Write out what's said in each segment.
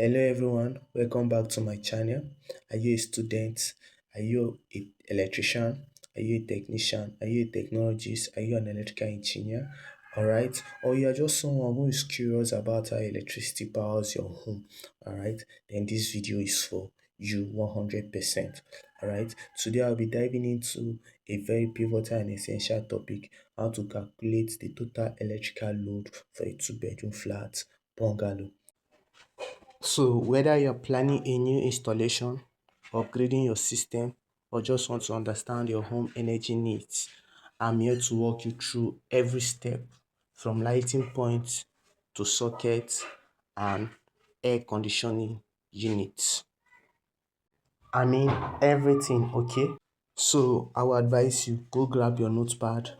Hello everyone, welcome back to my channel. Are you a student? Are you an electrician? Are you a technician? Are you a technologist? Are you an electrical engineer? Alright, or you are just someone who is curious about how electricity powers your home. Alright, then this video is for you 100%. Alright, today I'll be diving into a very pivotal and essential topic: how to calculate the total electrical load for a two-bedroom flat bungalow. So whether you're planning a new installation, upgrading your system, or just want to understand your home energy needs, I'm here to walk you through every step from lighting points to sockets and air conditioning units. I mean everything, okay? So I will advise you go grab your notepad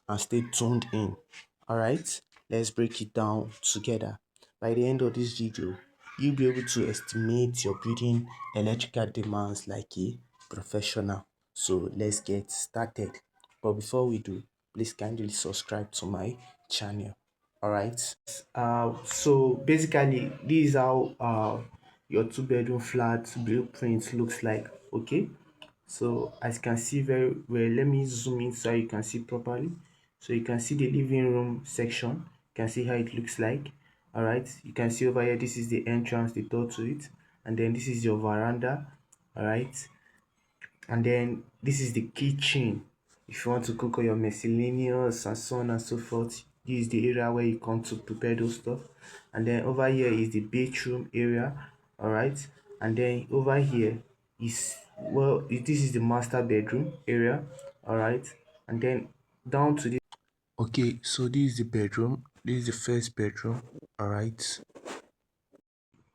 and stay tuned in. Alright, let's break it down together. By the end of this video, you'll be able to estimate your building electrical demands like a professional. So let's get started. But before we do, please kindly subscribe to my channel. Alright. So basically this is how your two-bedroom flat blueprint looks like. Okay, so as you can see very well, let me zoom in so you can see properly. So you can see the living room section. You can see how it looks like. All right, you can see over here, this is the entrance, the door to it, and then this is your veranda. All right, and then this is the kitchen. If you want to cook all your miscellaneous and so on and so forth, this is the area where you come to prepare those stuff. And then over here is the bedroom area. All right, and then over here is, well, this is the master bedroom area. All right, and then down to this. Okay, so this is the bedroom, this is the first bedroom. All right,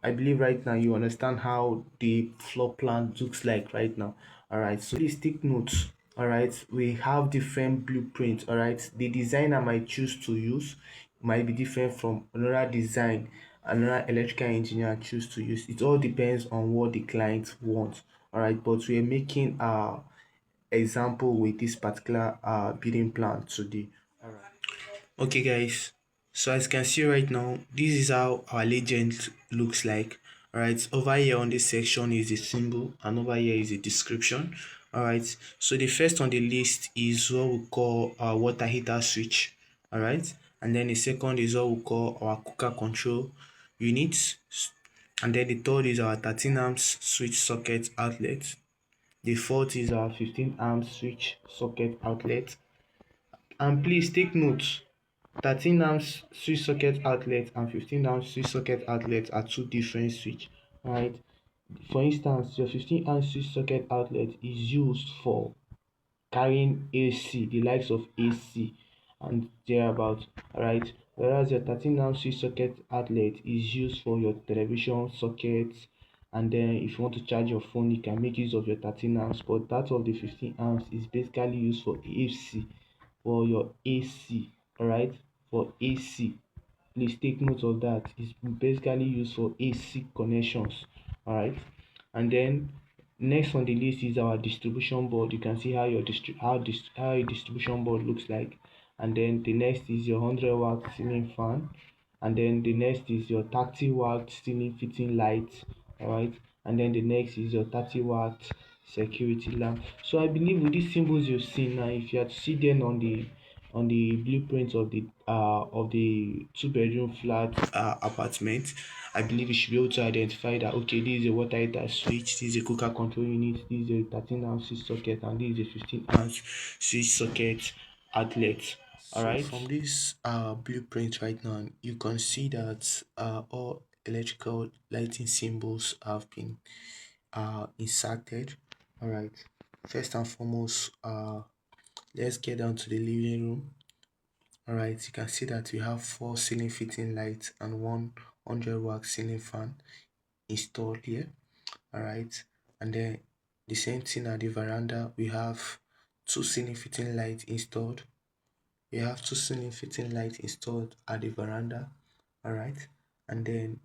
I believe right now you understand how the floor plan looks like right now. All right, so please take notes. All right, we have different blueprints. All right, the design I might choose to use might be different from another design another electrical engineer choose to use. It all depends on what the client wants. All right, but we are making example with this particular building plan today. All right. Okay guys, so as you can see right now, this is how our legend looks like. Alright, over here on this section is the symbol and over here is the description. Alright, so the first on the list is what we call our water heater switch. Alright, and then the second is what we call our cooker control unit, and then the third is our 13 amps switch socket outlet. The fourth is our 15 amp switch socket outlet. And please take note, 13 amps switch socket outlet and 15 amp switch socket outlet are two different switch. Alright. For instance, your 15 amp switch socket outlet is used for carrying AC, the likes of AC and thereabout. Alright. Whereas your 13 amp switch socket outlet is used for your television sockets, and then if you want to charge your phone, you can make use of your 13 amps. But that of the 15 amps is basically used for AC, for your AC. Alright, for AC. Please take note of that. It's basically used for AC connections. Alright, and then next on the list is our distribution board. You can see how your how a distribution board looks like. And then the next is your 100-watt ceiling fan, and then the next is your 30-watt ceiling fitting light. All right, and then the next is your 30-watt security lamp. So I believe with these symbols you've seen now, if you had to see them on the blueprint of the two-bedroom flat apartment, I believe you should be able to identify that, okay, this is a water heater switch, this is a cooker control unit, this is a 13 amp switch socket, and this is a 15 amp switch socket outlet. All right. So from this blueprint right now, you can see that all electrical lighting symbols have been inserted. All right. First and foremost, let's get down to the living room. All right, you can see that we have 4 ceiling fitting lights and 100-watt ceiling fan installed here. All right, and then the same thing at the veranda, we have 2 ceiling fitting lights installed. We have 2 ceiling fitting lights installed at the veranda. All right, and then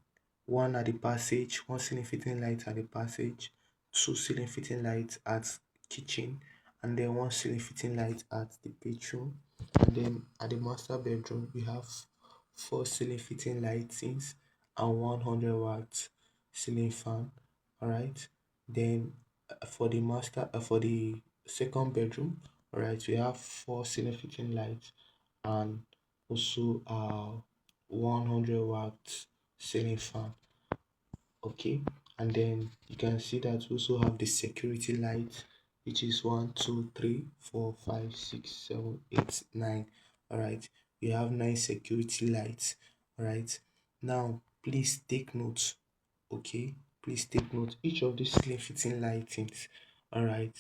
one at the passage, 1 ceiling fitting light at the passage, 2 ceiling fitting lights at kitchen, and then 1 ceiling fitting light at the bedroom. And then at the master bedroom we have 4 ceiling fitting lightings and 100-watt ceiling fan. All right. Then for the master for the second bedroom, all right, we have four ceiling fitting lights and also 100 watts ceiling fan. Okay, and then you can see that we also have the security light, which is 1 2 3 4 5 6 7 8 9. All right, we have nine security lights. All right, now please take note. Okay, please take note, each of these ceiling fitting lightings, all right,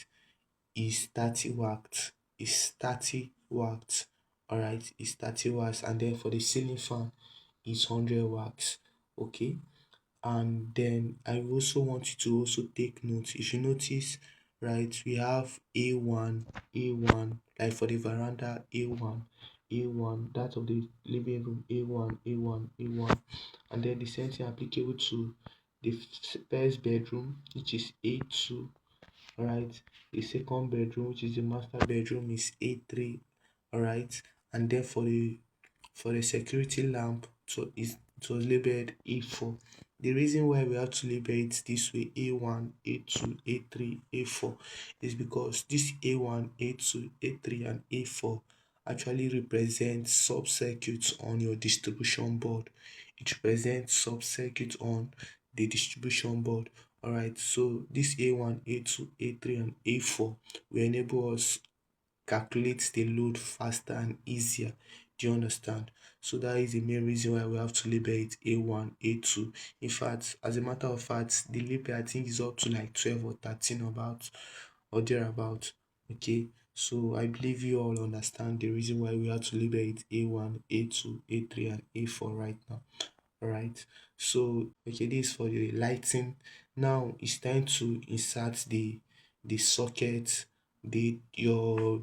is 30 watts, is 30 watts. All right, is 30 watts, and then for the ceiling fan is 100 watts. Okay, and then I also want you to also take note. If you notice, right, we have A1, like for the veranda, A1, that of the living room, A1, and then the same thing applicable to the first bedroom, which is A2. All right, the second bedroom, which is the master bedroom, is A3. All right, and then for the security lamp, so it was labeled A4. The reason why we have to label it this way, A1, A2, A3, A4, is because this A1, A2, A3, and A4 actually represent sub-circuits on your distribution board. It represents sub-circuits on the distribution board. All right, so this A1, A2, A3, and A4 will enable us calculate the load faster and easier. Do you understand? So that is the main reason why we have to label it A1, A2. In fact, as a matter of fact, the label I think is up to like 12 or 13 about or thereabout. Okay, so I believe you all understand the reason why we have to label it A1, A2, A3, and A4 right now. All right, so okay, this is for the lighting. Now it's time to insert the socket, the your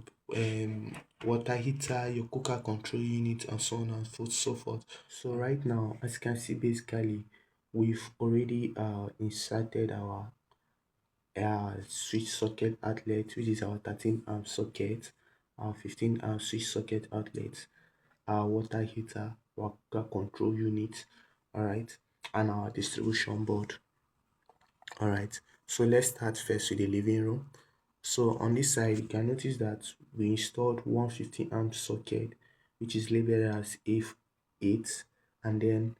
water heater, your cooker control unit, and so on and so forth. So right now, as you can see, basically we've already inserted our switch socket outlet, which is our 13 amp socket, our 15 amp switch socket outlet, our water heater, water control unit, all right, and our distribution board. All right, so let's start first with the living room. So on this side, you can notice that we installed 150 amp socket, which is labeled as F8, and then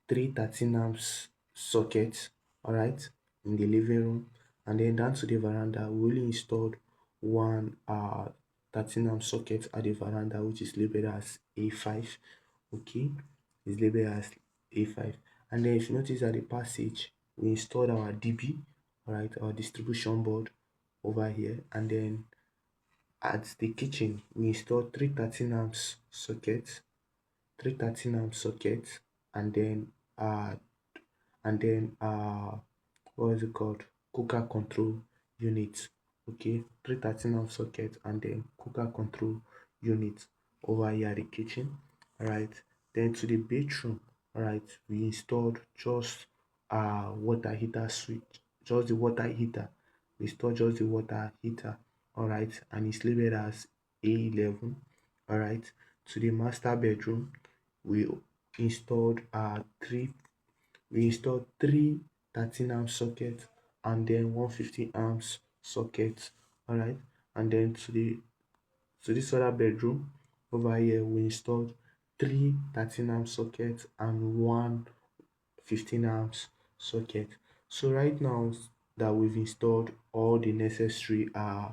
three 13 amps sockets, all right, in the living room, and then down to the veranda we only installed one 13 amp socket at the veranda, which is labeled as A5. Okay, is labeled as A5, and then if you notice at the passage we installed our DB, all right, our distribution board over here, and then at the kitchen we installed three 13 amps sockets, three 13 amp sockets, and then uh and then what is it called, cooker control unit. Okay, three 13 amp socket and then cooker control unit over here at the kitchen. All right, then to the bedroom, all right, we installed just water heater switch, just the water heater. We installed just the water heater, all right, and it's labeled as A11. All right, to the master bedroom we installed three 13 amp sockets and then 150 amps socket. All right, and then to this other bedroom over here we installed three 13 amp sockets and one 15 amps socket. So right now that we've installed all the necessary uh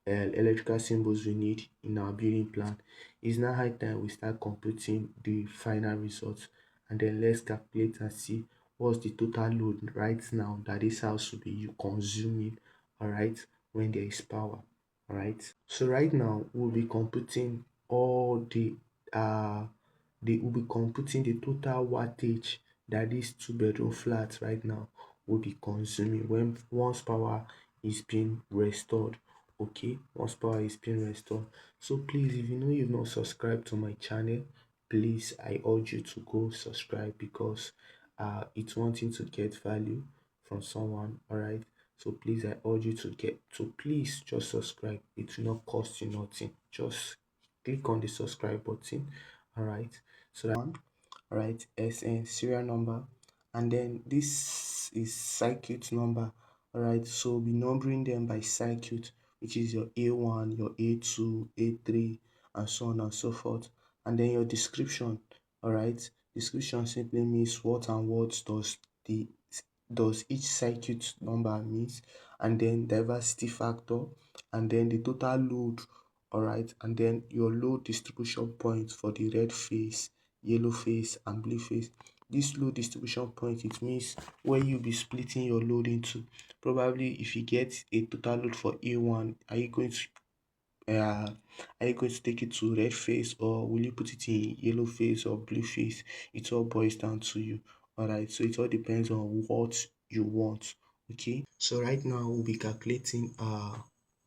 electrical symbols we need in our building plan, it's now high time we start computing the final results, and then let's calculate and see what's the total load right now that this house will be consuming, all right, when there is power. All right, so right now we'll be computing all uh we'll be computing the total wattage that this two bedroom flat right now will be consuming when once power is being restored. Okay, once power is being restored. So please, if you know you've not subscribed to my channel, please, I urge you to go subscribe because it's wanting to get value from someone. All right, so please, I urge you to please just subscribe. It will not cost you nothing. Just click on the subscribe button. All right, so that one, all right, SN serial number, and then this is circuit number. All right, so we'll be numbering them by circuit, which is your A1, your A2, A3, and so on and so forth. And then your description. All right, description simply means what and what does each circuit number means, and then diversity factor, and then the total load. All right, and then your load distribution point for the red phase, yellow phase, and blue phase. This load distribution point, it means where you be splitting your load into. Probably if you get a total load for A1, are you going to take it to red phase, or will you put it in yellow phase or blue phase? It all boils down to you. All right, so it all depends on what you want. Okay, so right now we'll be calculating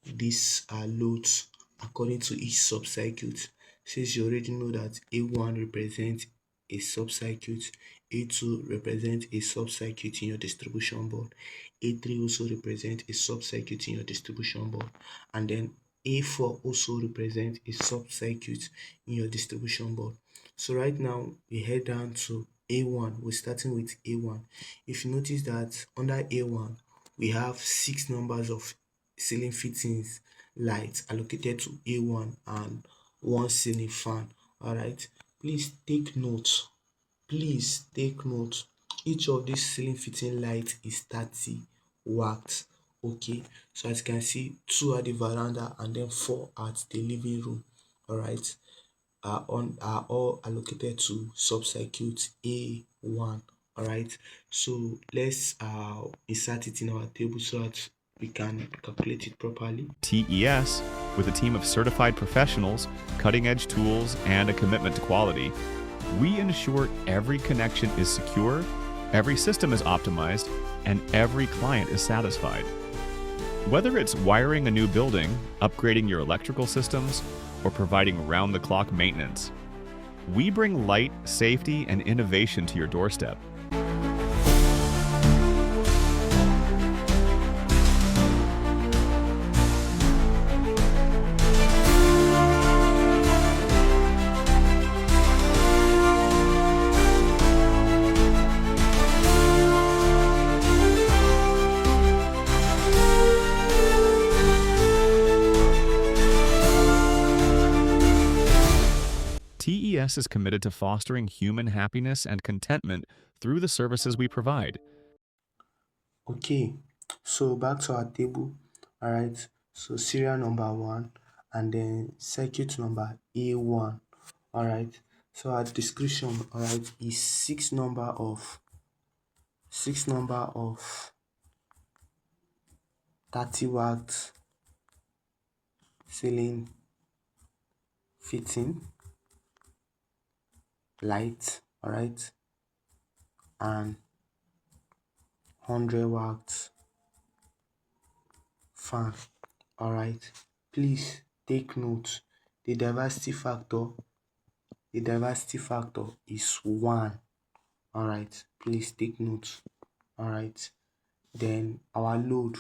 these loads according to each sub-circuit. Since you already know that A1 represents a sub-circuit, A2 represents a sub-circuit in your distribution board, A3 also represents a sub-circuit in your distribution board, and then A4 also represents a sub-circuit in your distribution board. So right now we head down to A1. We're starting with A1. If you notice that under A1 we have six numbers of ceiling fittings lights allocated to A1 and one ceiling fan. All right, please take note. Please take note. Each of these ceiling fitting lights is 30 watts. Okay, so as you can see, two at the veranda and then four at the living room. All right, are all allocated to sub-circuit A1. All right, so let's insert it in our table so that we can calculate it properly. TES, with a team of certified professionals, cutting edge tools, and a commitment to quality, we ensure every connection is secure, every system is optimized, and every client is satisfied. Whether it's wiring a new building, upgrading your electrical systems, or providing round the clock maintenance, we bring light, safety, and innovation to your doorstep. TES is committed to fostering human happiness and contentment through the services we provide. Okay, so back to our table. All right, so serial number one and then circuit number A1. All right, so our description, all right, is six number of 30 watt ceiling fitting light. All right, and 100 watt fan. All right, please take note. The diversity factor, the diversity factor is 1. All right, please take note. All right, then our load.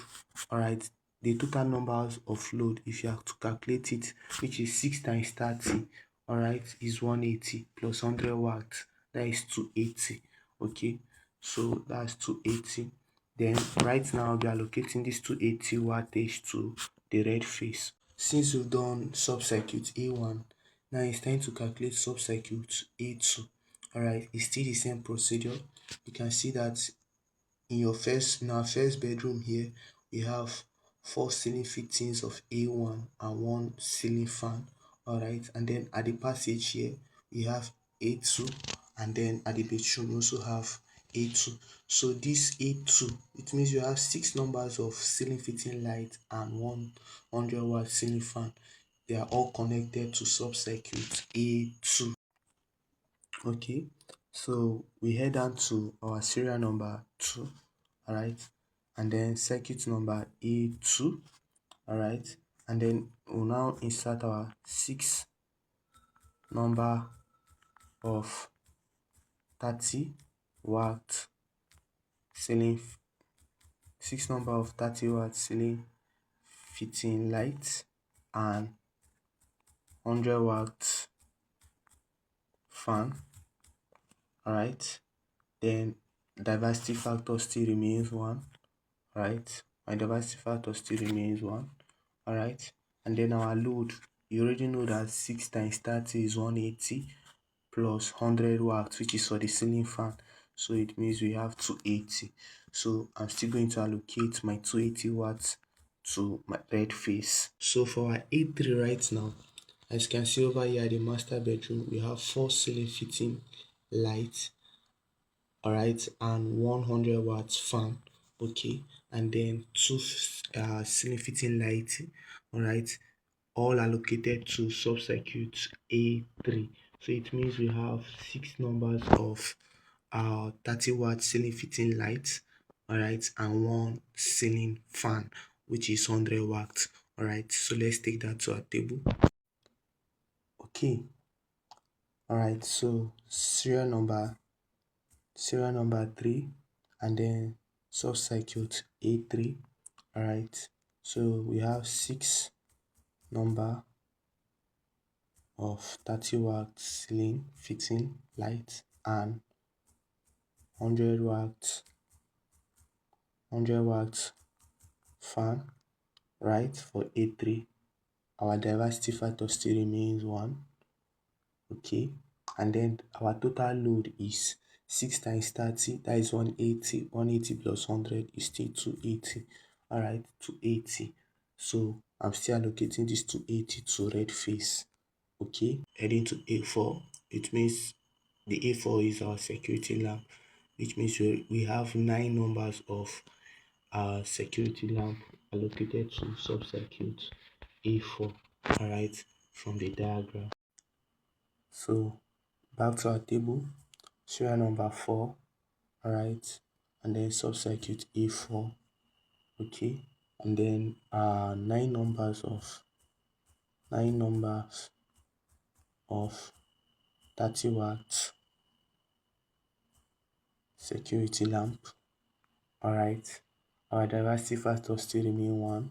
All right, the total numbers of load, if you have to calculate it, which is 6 times 30, all right, is 180 plus 100 watts, that is 280. Okay, so that's 280. Then right now we are allocating this 280 wattage to the red phase. Since we've done sub-circuit A1, now it's time to calculate sub-circuit A2. All right, it's still the same procedure. You can see that in our first bedroom here, we have four ceiling fittings of A1 and one ceiling fan. All right, and then at the passage here, we have A2, and then at the bedroom we also have A2. So this A2, it means you have six numbers of ceiling fitting light and 100 watt ceiling fan. They are all connected to sub-circuit A2. Okay, so we head down to our serial number 2. All right, and then circuit number A2. All right, and then we'll now insert our number of 30 watt ceiling 30 watt ceiling fitting light and 100 watt fan. All right, then diversity factor still remains 1, right? My diversity factor still remains 1, all right? And then our load, you already know that 6 times 30 is 180 plus 100 watts, which is for the ceiling fan. So it means we have 280. So I'm still going to allocate my 280 watts to my red face. So for our A3 right now, as you can see over here, the master bedroom, we have 4 ceiling fitting lights, all right, and 100 watts fan, okay, and then 2 ceiling fitting lights, all right, all allocated to sub-circuit A3. So it means we have 6 numbers of 30-watt ceiling fitting lights, all right, and 1 ceiling fan, which is 100 watts, all right. So let's take that to our table. Okay, all right. So serial number 3, and then sub-circuit A3, all right. So we have 6 number of 30-watt ceiling fitting light and 100 watt fan, right, for A3. Our diversity factor still remains 1, okay, and then our total load is 6 times 30, that is 180. 180 plus 100 is still 280, all right, 280. So I'm still allocating this 280 to red face, okay. Heading to A4, it means the A4 is our security lamp, which means we have 9 numbers of security lamp allocated to sub-circuit A4, all right, from the diagram. So back to our table, serial number 4, all right, and then sub-circuit A4, okay, and then 9 numbers of 30 watts security lamp, all right. Our diversity factor still remain 1,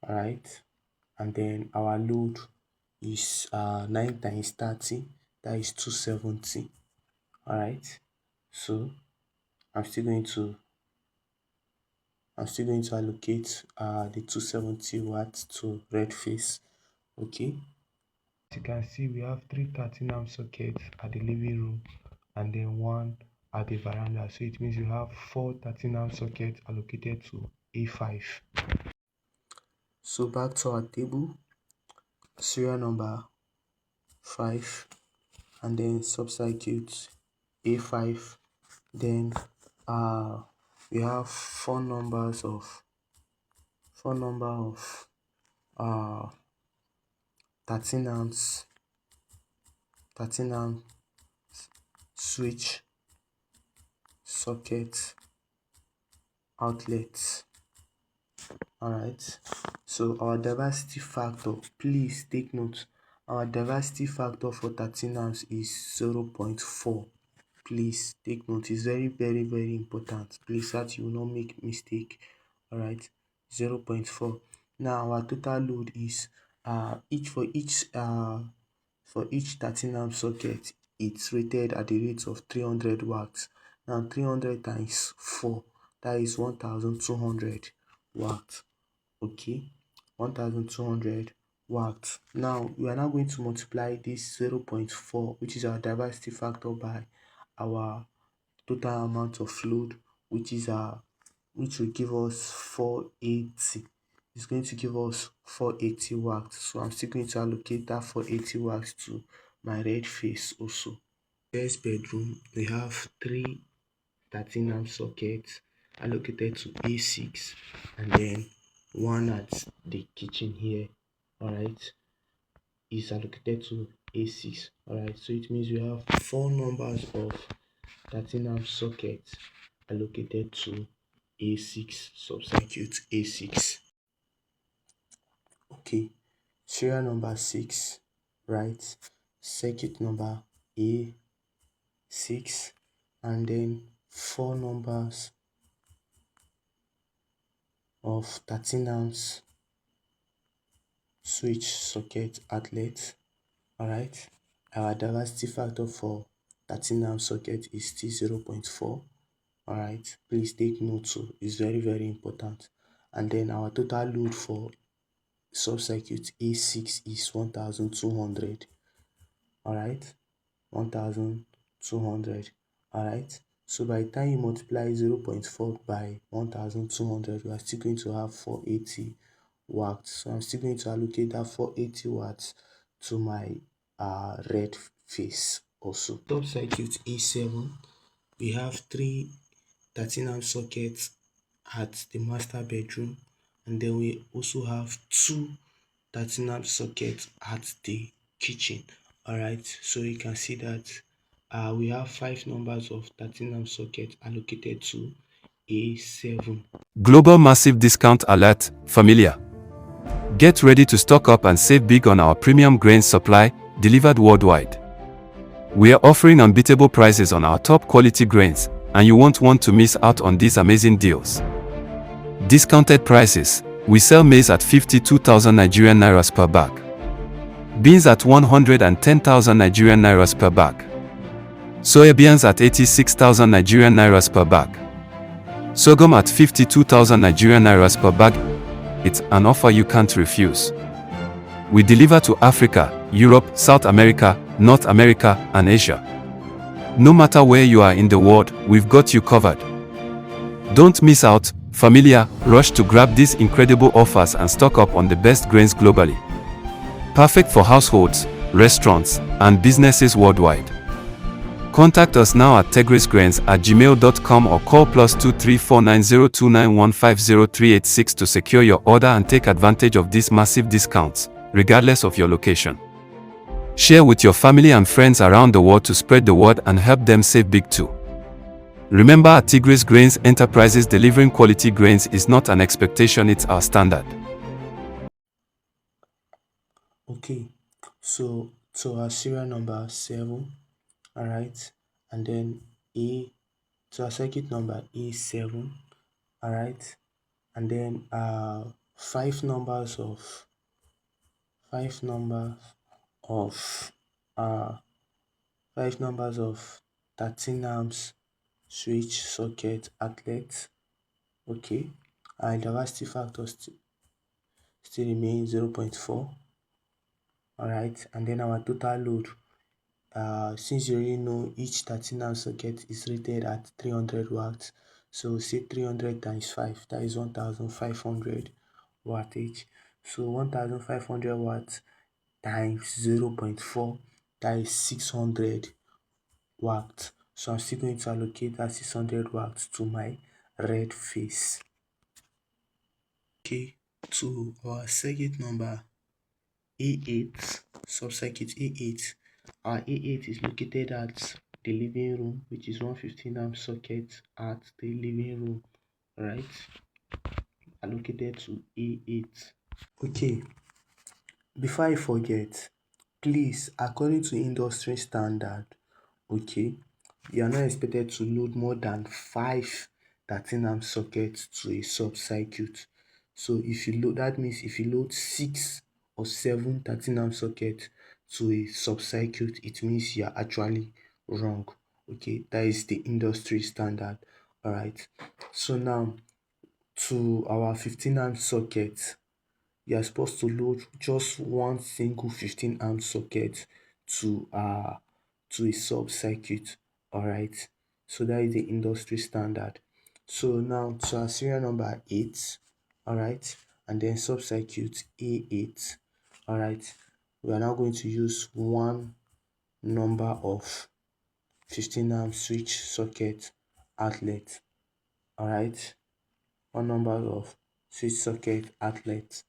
all right, and then our load is 9 times 30, that is 270, all right. So I'm still going to allocate the 270 watts to red face, okay. As you can see, we have 3 13 amp sockets at the living room and then 1 at the veranda. So it means you have 4 13 amp sockets allocated to A5. So back to our table, serial number 5, and then sub-circuit A5. Then we have 4 number of 13 amps 13 amp switch socket outlets, all right. So our diversity factor, please take note, our diversity factor for 13 amps is 0.4. Please take note, it's very very very important, please, so that you will not make mistake, all right. 0.4. Now our total load is each for each 13 amp socket, it's rated at the rate of 300 watts. Now 300 times 4, that is 1200 watts, okay, 1200 watts. Now we are now going to multiply this 0.4, which is our diversity factor, by our total amount of load, which will give us 480. It's going to give us 480 watts. So I'm still going to allocate that 480 watts to my red face also. First bedroom, we have 3 13 amp sockets allocated to A6, and then 1 at the kitchen here, all right, is allocated to A6, all right. So it means we have 4 numbers of 13 amp sockets allocated to A6, sub-circuit A6, okay. Serial number 6, right, circuit number A6, and then 4 numbers of 13 amps switch socket outlet, all right. Our diversity factor for 13 amp socket is still 0.4. Alright, please take note too, it's very very important. And then our total load for sub-circuit A6 is 1200. Alright, 1200. Alright, so by the time you multiply 0.4 by 1200, we are still going to have 480 watts. So I'm still going to allocate that 480 watts to my red face also. Sub-circuit A7, we have three 13 amp sockets at the master bedroom, and then we also have two 13 amp sockets at the kitchen. Alright, so you can see that we have five numbers of 13 amp sockets allocated to A7. Global massive discount alert, familiar. Get ready to stock up and save big on our premium grain supply, delivered worldwide. We are offering unbeatable prices on our top quality grains, and you won't want to miss out on these amazing deals. Discounted prices. We sell maize at 52,000 Nigerian Nairas per bag. Beans at 110,000 Nigerian Nairas per bag. Soybeans at 86,000 Nigerian Nairas per bag. Sorghum at 52,000 Nigerian Nairas per bag. It's an offer you can't refuse. We deliver to Africa, Europe, South America, North America, and Asia. No matter where you are in the world, we've got you covered. Don't miss out, familiar, rush to grab these incredible offers and stock up on the best grains globally. Perfect for households, restaurants, and businesses worldwide. Contact us now at tegrisgrains@gmail.com or call +2349029150386 to secure your order and take advantage of these massive discounts, regardless of your location. Share with your family and friends around the world to spread the word and help them save big too. Remember, at Tigris Grains Enterprises, delivering quality grains is not an expectation, it's our standard. Okay, so our serial number 7, alright, and then our circuit number A7, alright, and then five numbers of five numbers of uh 13 amps switch socket outlet. Okay, and diversity factor still remains 0.4. Alright, and then our total load, since you already know each 13 amp socket is rated at 300 watts, so say 300 times 5, that is 1500 wattage. So 1500 watts times 0.4, that is 600 watts. So I'm still going to allocate that 600 watts to my red face. Okay, to our circuit number A8, sub-circuit A8. Our A8 is located at the living room, which is 115 amp socket at the living room, right? Allocated to A8. Okay, before I forget, please, according to industry standard, okay, you are not expected to load more than 5 13 amp sockets to a sub-circuit. So if you load, that means if you load 6 or 7 13 amp sockets to a sub-circuit, it means you are actually wrong. Okay, that is the industry standard. Alright, so now to our 15 amp socket, you are supposed to load just one single 15 amp socket to a sub circuit. Alright, so that is the industry standard. So now to our serial number 8, alright, and then sub circuit A8, alright, we are now going to use one number of 15 amp switch socket outlet. Alright, one number of switch socket outlet.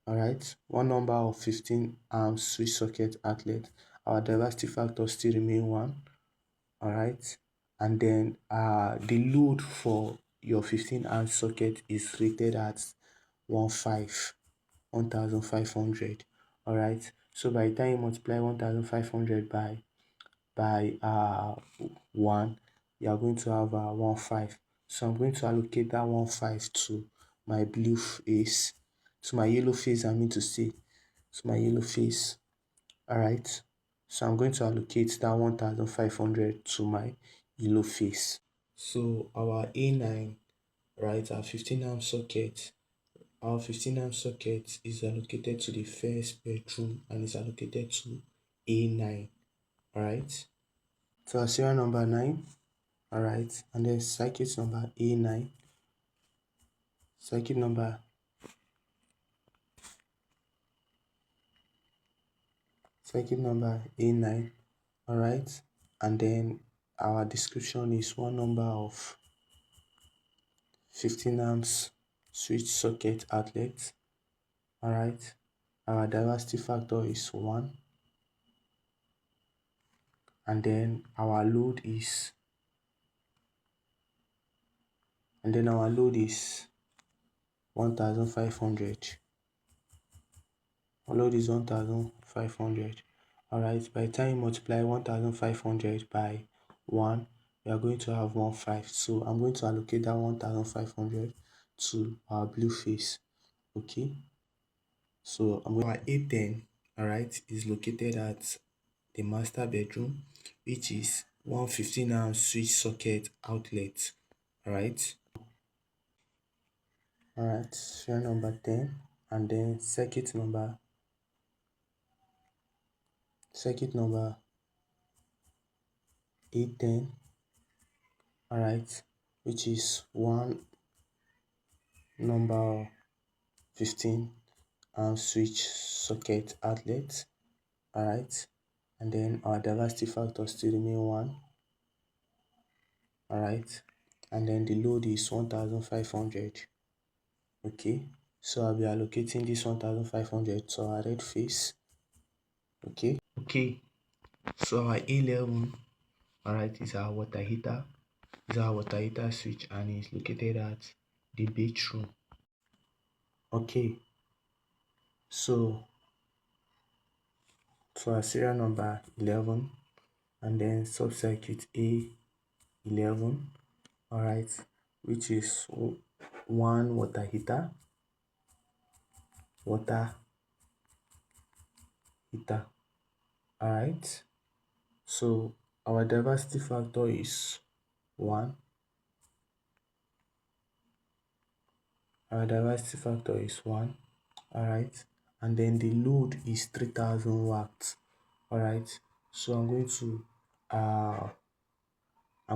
Alright, one number of 15 amp switch socket outlet. Our diversity factor still remain 1. Alright, and then the load for your 15 amp socket is rated at 1500. Alright, so by the time you multiply 1500 by 1, you are going to have 15. So I'm going to allocate that 15 to my blue face, to my yellow face, I mean to say, to my yellow face. Alright, So I'm going to allocate that 1500 to my yellow face. So our A9, right, our 15 amp socket, is allocated to the first bedroom and is allocated to A9, alright. So our serial number 9, alright, and then circuit number A9, circuit number A9, alright, and then our description is one number of 15 amps switch socket outlet, alright. Our diversity factor is 1, and then our load is 1500. Our load is 1500. Alright, by the time you multiply 1500 by 1, we are going to have 15. So I'm going to allocate that 1500 to our blue face. Okay, so our A10, alright, is located at the master bedroom, which is one 15 amp switch socket outlet. Alright, serial number 10, and then circuit number A10, alright, which is one number 15 amp switch socket outlet, alright, and then our diversity factor still remain 1, alright, and then the load is 1500. Okay, so I'll be allocating this 1500 to our red face. Okay, so our A11, alright, is our water heater, switch, and is located at the bedroom. Okay, so our serial number 11, and then sub-circuit A11, alright, which is one water heater, alright. So our diversity factor is 1, alright, and then the load is 3000 watts, alright. So I'm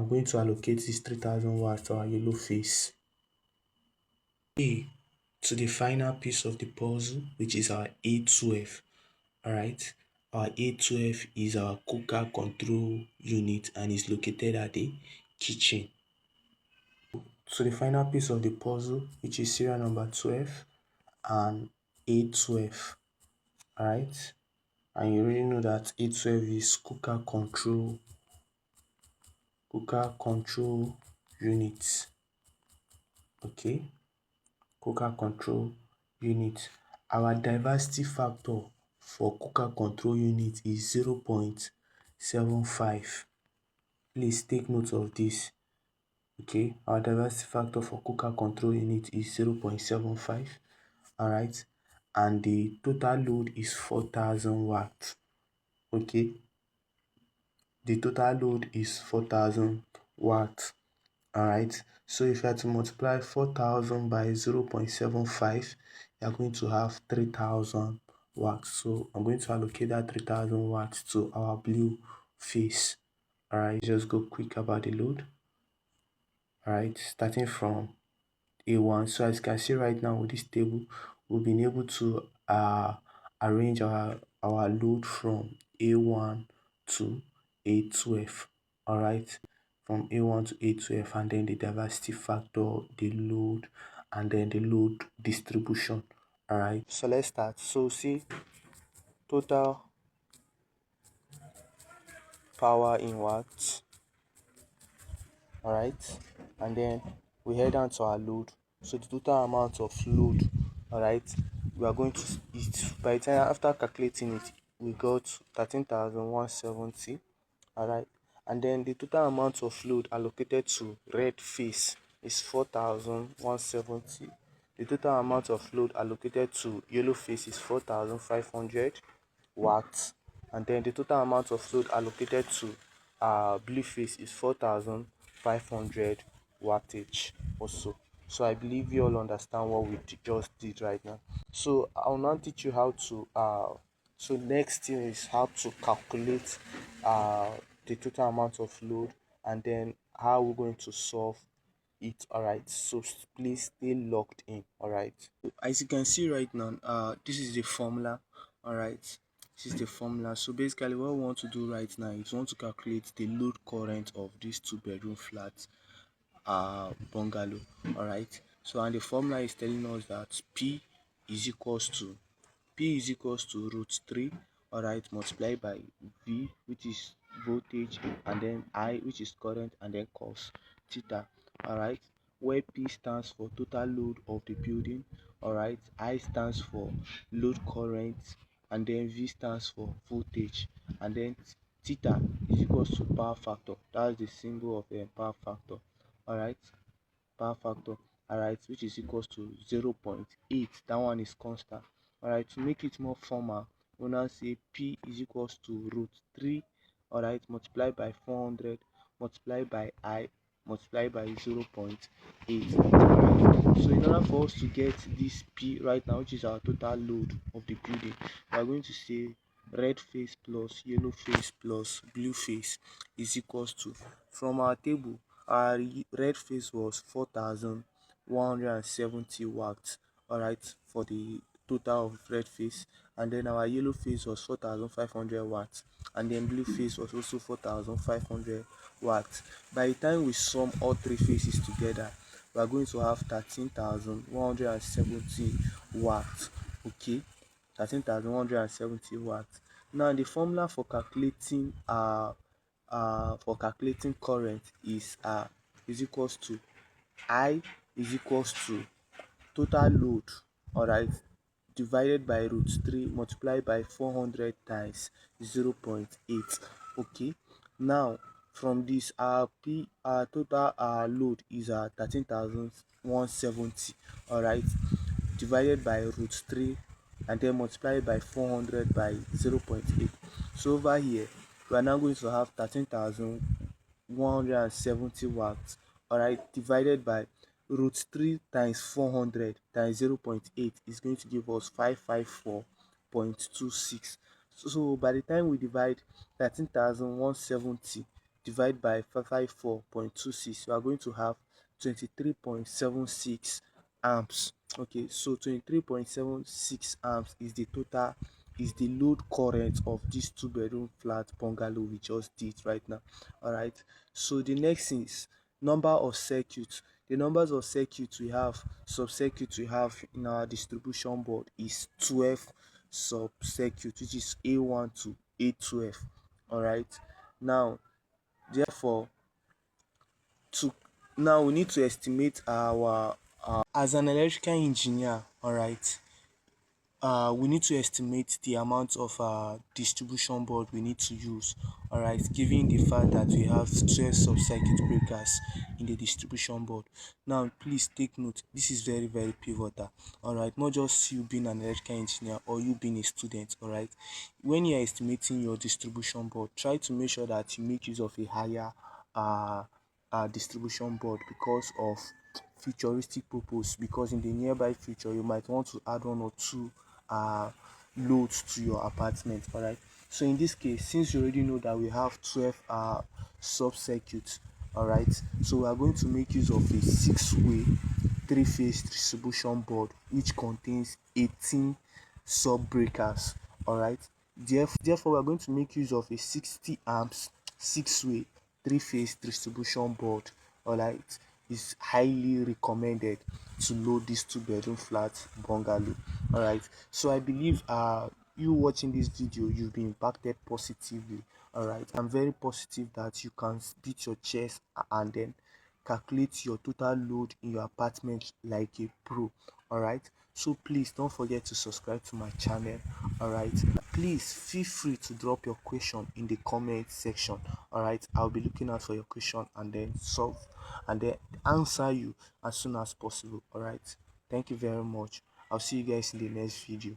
going to allocate this 3000 watts to our yellow face. Okay, to the final piece of the puzzle, which is our A12, alright. Our A12 is our cooker control unit and is located at the kitchen. So the final piece of the puzzle, which is serial number 12 and A12, alright, and you already know that A12 is cooker control unit. Okay, cooker control unit. Our diversity factor for cooker control unit is 0.75. Please take note of this. Okay, our diversity factor for cooker control unit is 0.75, alright, and the total load is 4000 watts. Okay, the total load is 4000 watts, alright. So if you are to multiply 4000 by 0.75, you are going to have 3000 watts. So I'm going to allocate that 3000 watts to our blue face. Alright, just go quick about the load. Alright, starting from A1. So as you can see right now with this table, we've been able to arrange our load from A1 to A12. Alright, from A1 to A12, and then the diversity factor, the load, and then the load distribution. Alright, so let's start. So see, total power in watts, alright, and then we head down to our load. So the total amount of load, alright, we are going to it by the time after calculating it, we got 13,170, alright, and then the total amount of load allocated to red face is 4,170. The total amount of load allocated to yellow face is 4,500 watts, and then the total amount of load allocated to blue phase is 4500 wattage also. So I believe you all understand what we just did right now. So I'll now teach you how to so next thing is how to calculate the total amount of load, and then how we're going to solve it. All right, so please stay locked in. All right, as you can see right now, this is the formula. All right, this is the formula. So basically what we want to do right now is we want to calculate the load current of this two bedroom flat bungalow. All right, so and the formula is telling us that is equals to root 3, all right, multiplied by V, which is voltage, and then I, which is current, and then cos theta. All right, where P stands for total load of the building, all right, I stands for load current, and then V stands for voltage, and then theta is equals to power factor. That's the symbol of the power factor. All right, power factor, alright, which is equals to 0.8. That one is constant. Alright, to make it more formal, we'll now say P is equals to root 3, alright, multiplied by 400, multiplied by I, multiplied by 0.8. Alright, so in order for us to get this P right now, which is our total load of the building, we are going to say red phase plus yellow phase plus blue phase is equals to, from our table, our red phase was 4170 watts, all right, for the total of red phase, and then our yellow phase was 4500 watts, and then blue phase was also 4500 watts. By the time we sum all three phases together, we are going to have 13,170 watts. Okay, 13,170 watts. Now the formula for calculating current is equals to I is equals to total load, alright, divided by root 3 multiplied by 400 times 0.8. Okay, now from this our total load is 13,170, alright, divided by root 3 and then multiplied by 400 by 0.8. So over here we are now going to have 13,170 watts, alright, divided by root 3 times 400 times 0.8 is going to give us 554.26. So by the time we divide 13,170 divide by 554.26, we are going to have 23.76 amps. Okay, so 23.76 amps is the total, is the load current of this two bedroom flat bungalow we just did right now. All right, so the next thing is number of circuits. The numbers of circuits we have, sub circuits we have in our distribution board is 12 sub circuits, which is A1 to A12. All right, now therefore to now we need to estimate our as an electrical engineer, all right, we need to estimate the amount of distribution board we need to use, all right, given the fact that we have 12 sub-circuit breakers in the distribution board. Now please take note, this is very very pivotal, all right, not just you being an electrical engineer or you being a student, all right. When you're estimating your distribution board, try to make sure that you make use of a higher uh, distribution board because of futuristic purpose, because in the nearby future you might want to add one or two uh loads to your apartment. All right, so in this case, since you already know that we have 12 sub circuits, all right, so we are going to make use of a 6-way 3-phase distribution board which contains 18 sub breakers. All right, therefore we are going to make use of a 60 amps 6-way 3-phase distribution board. All right, is highly recommended to load this two bedroom flat bungalow. All right, so I believe you watching this video, you've been impacted positively. All right, I'm very positive that you can beat your chest and then calculate your total load in your apartment like a pro. All right, so please don't forget to subscribe to my channel. All right, please feel free to drop your question in the comment section. All right, I'll be looking out for your question and then solve and then answer you as soon as possible. All right, thank you very much. I'll see you guys in the next video.